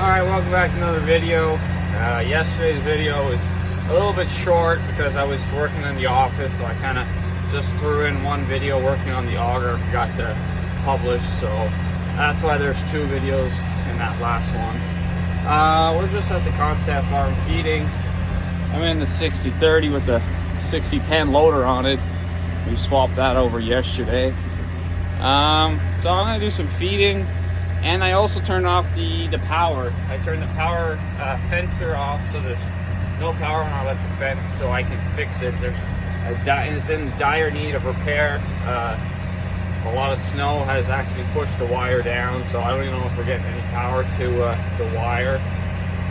Alright, welcome back to another video. Yesterday's video was a little bit short because I was working in the office, so I kind of just threw in one video working on the auger, forgot to publish, so that's why there's two videos in that last one. We're just at the Constaff farm feeding. I'm in the 60-30 with the 60-10 loader on it. We swapped that over yesterday. So I'm gonna do some feeding. And I also turned off the power. I turned the power fencer off, so there's no power on our electric fence, so I can fix it. It's in dire need of repair. A lot of snow has actually pushed the wire down, so I don't even know if we're getting any power to the wire.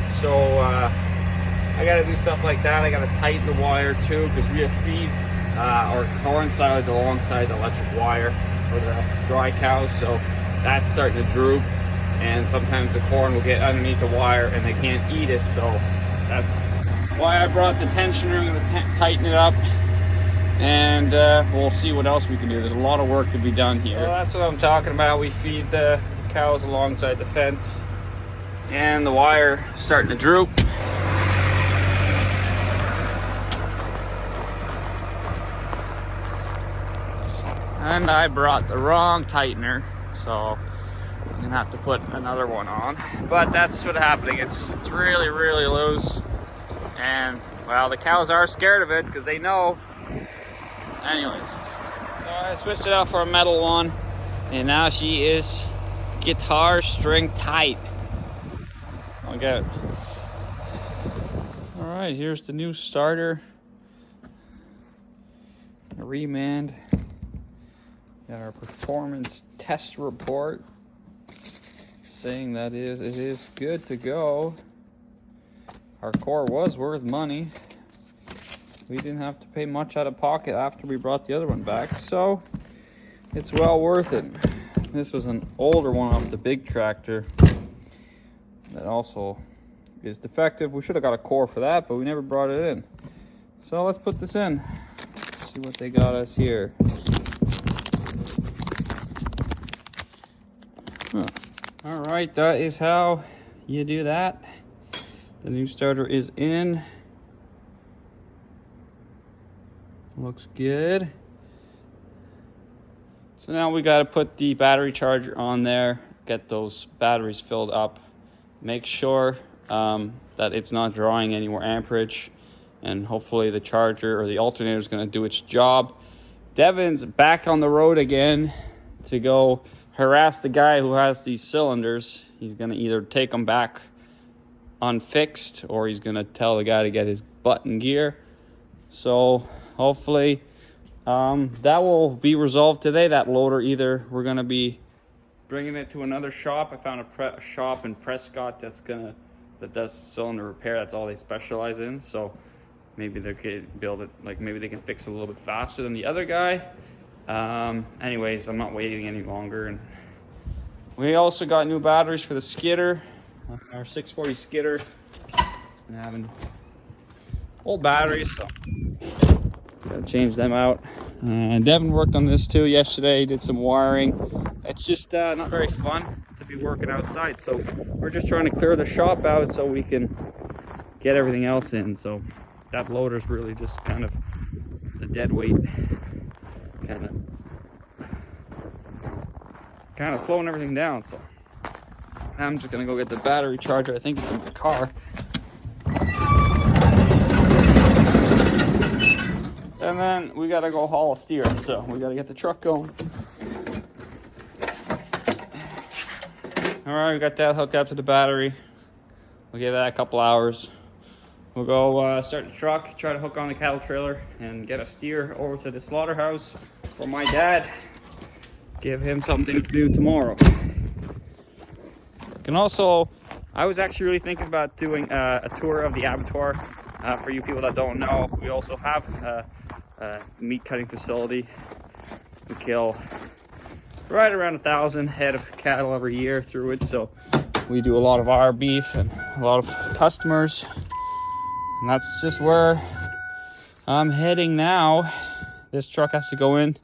So I got to do stuff like that. I got to tighten the wire too, because we have feed our corn silos alongside the electric wire for the dry cows. So that's starting to droop, and sometimes the corn will get underneath the wire and they can't eat it. So that's why I brought the tensioner. I'm going to tighten it up, and we'll see what else we can do. There's a lot of work to be done here. Well, that's what I'm talking about. We feed the cows alongside the fence, and the wire is starting to droop. And I brought the wrong tightener, so I'm gonna have to put another one on. But that's what's happening. It's really, really loose, and well, the cows are scared of it because they know. Anyways, so I switched it out for a metal one, and now she is guitar string tight. Okay. All right, here's the new starter. A remand. Got our performance test report saying that it is good to go. Our core was worth money. We didn't have to pay much out of pocket after we brought the other one back, so it's well worth it. This was an older one off the big tractor that also is defective. We should have got a core for that, but we never brought it in. So let's put this in. Let's see what they got us here. Huh. All right, that is how you do that. The new starter is in. Looks good. So now we got to put the battery charger on there, get those batteries filled up, make sure that it's not drawing any more amperage, and hopefully the charger or the alternator is going to do its job. Devin's back on the road again to go harass the guy who has these cylinders. He's gonna either take them back unfixed, or he's gonna tell the guy to get his butt in gear. So hopefully that will be resolved today. That loader, either we're gonna be bringing it to another shop. I found a shop in Prescott that does cylinder repair. That's all they specialize in. So maybe they could build it, like maybe they can fix it a little bit faster than the other guy. Anyways, I'm not waiting any longer. And we also got new batteries for the skidder, our 640 skidder. And having old batteries, so gotta change them out. And Devin worked on this too yesterday. Did some wiring. It's just not very fun to be working outside, so we're just trying to clear the shop out so we can get everything else in. So that loader's really just kind of the dead weight. Kind of slowing everything down. So I'm just gonna go get the battery charger. I think it's in my car, and then we gotta go haul a steer, so we gotta get the truck going. All right, we got that hooked up to the battery. We'll give that a couple hours. We'll go start the truck, try to hook on the cattle trailer, and get a steer over to the slaughterhouse for my dad. Give him something to do tomorrow. Can also, I was actually really thinking about doing a tour of the abattoir. For you people that don't know, we also have a meat cutting facility. We kill right around 1,000 head of cattle every year through it. So we do a lot of our beef and a lot of customers. And that's just where I'm heading now. This truck has to go in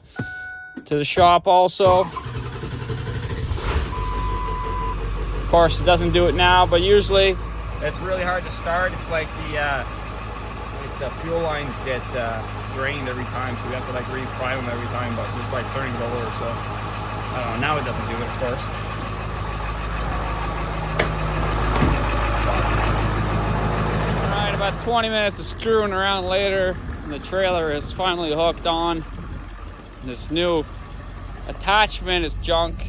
to the shop also. course, it doesn't do it now, but usually it's really hard to start. It's like the fuel lines get drained every time, so we have to like re-prime them every time, but just by turning it over. So I don't know, now it doesn't do it, of course. Alright, about 20 minutes of screwing around later, and the trailer is finally hooked on. This new attachment is junk.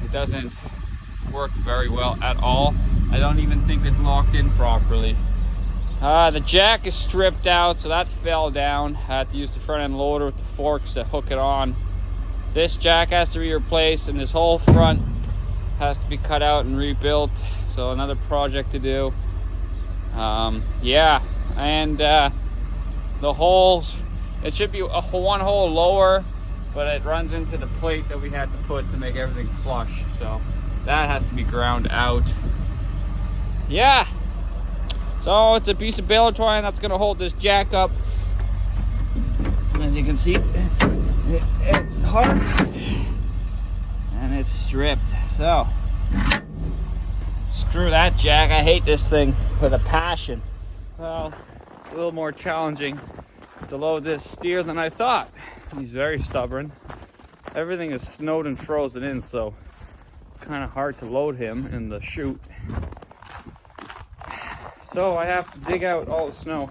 It doesn't work very well at all. I don't even think it's locked in properly. The jack is stripped out, so that fell down. I had to use the front end loader with the forks to hook it on. This jack has to be replaced, and this whole front has to be cut out and rebuilt. So another project to do. Yeah, and the holes, it should be one hole lower, but it runs into the plate that we had to put to make everything flush. So that has to be ground out. Yeah. So it's a piece of baler twine that's gonna hold this jack up. As you can see, it's hard and it's stripped. So screw that jack. I hate this thing with a passion. Well, it's a little more challenging to load this steer than I thought. He's very stubborn. Everything is snowed and frozen in, so it's kind of hard to load him in the chute. So I have to dig out all the snow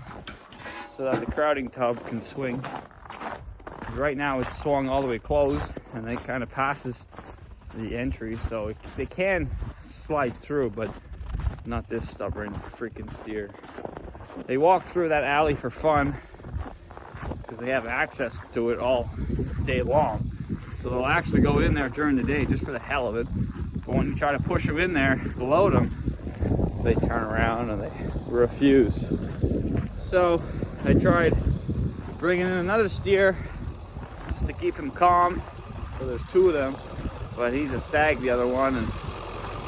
so that the crowding tub can swing. Right now it's swung all the way closed, and it kind of passes the entry, so they can slide through, but not this stubborn freaking steer. They walk through that alley for fun because they have access to it all day long. So they'll actually go in there during the day just for the hell of it. But when you try to push them in there to load them, they turn around and they refuse. So I tried bringing in another steer just to keep him calm. So there's two of them, but he's a stag, the other one, and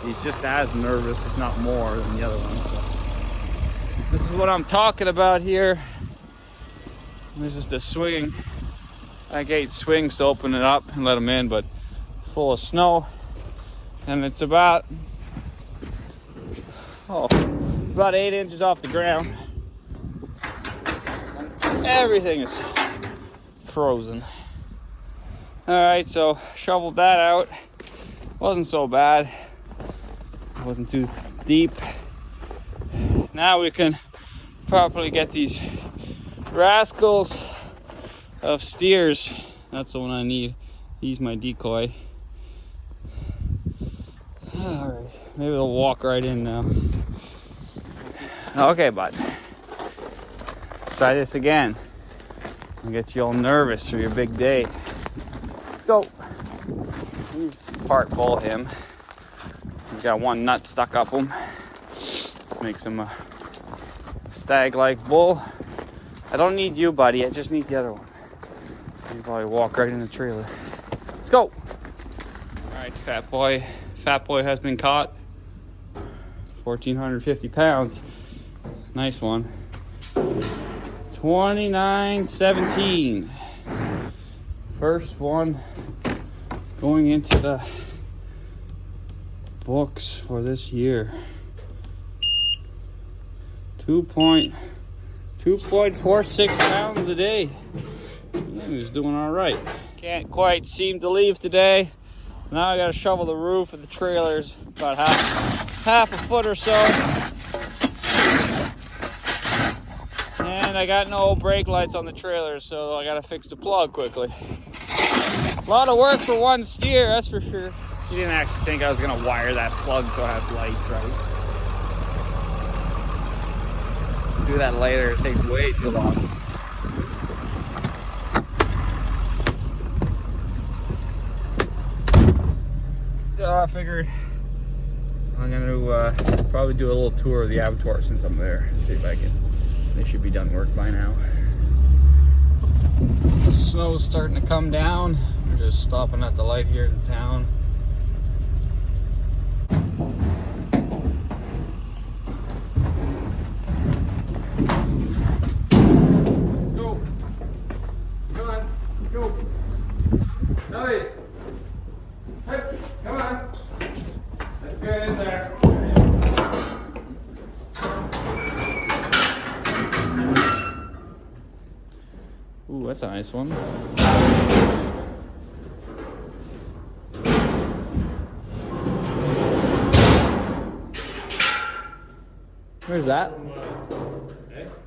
he's just as nervous, if not more, than the other one. So this is what I'm talking about here. This is the swinging. That gate swings to open it up and let them in, but it's full of snow, and it's about 8 inches off the ground. And everything is frozen. All right, so shoveled that out. Wasn't so bad. It wasn't too deep. Now we can properly get these rascals of steers. That's the one I need. He's my decoy. All right, maybe they'll walk right in now. Okay, bud. Let's try this again. And get you all nervous for your big day. Go. He's part bull, him. He's got one nut stuck up him. Makes him a stag-like bull. I don't need you, buddy. I just need the other one. You probably walk right in the trailer. Let's go. All right, fat boy. Fat boy has been caught. 1,450 pounds. Nice one. 29.17. First one going into the books for this year. 2.46 pounds a day. Yeah, he was doing all right. Can't quite seem to leave today. Now I gotta shovel the roof of the trailers, about half a foot or so. And I got no brake lights on the trailer, so I gotta fix the plug quickly. A lot of work for one steer, that's for sure. You didn't actually think I was gonna wire that plug so I have lights, right? Do that later, it takes way too long. I figured I'm gonna probably do a little tour of the abattoir since I'm there. See if I can. They should be done work by now. The snow is starting to come down. We're just stopping at the light here in town. Let's go. Come on. Go. Ellie. Hey, come on. Get in there. Ooh, that's a nice one. Where's that?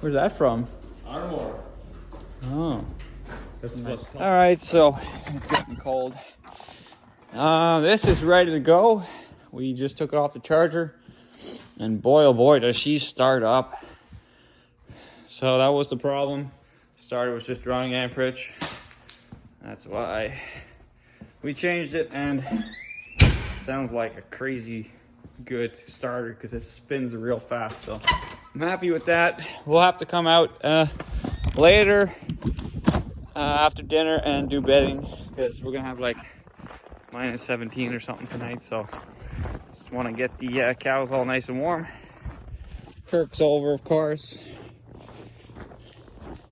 Where's that from? Armor. Oh. That's nice. All right, so it's getting cold. This is ready to go. We just took it off the charger, and boy, oh boy, does she start up. So that was the problem. Starter was just drawing amperage. That's why we changed it, and it sounds like a crazy good starter because it spins real fast. So I'm happy with that. We'll have to come out later after dinner and do bedding because we're gonna have like minus 17 or something tonight. So just want to get the cows all nice and warm. Kirk's over, of course.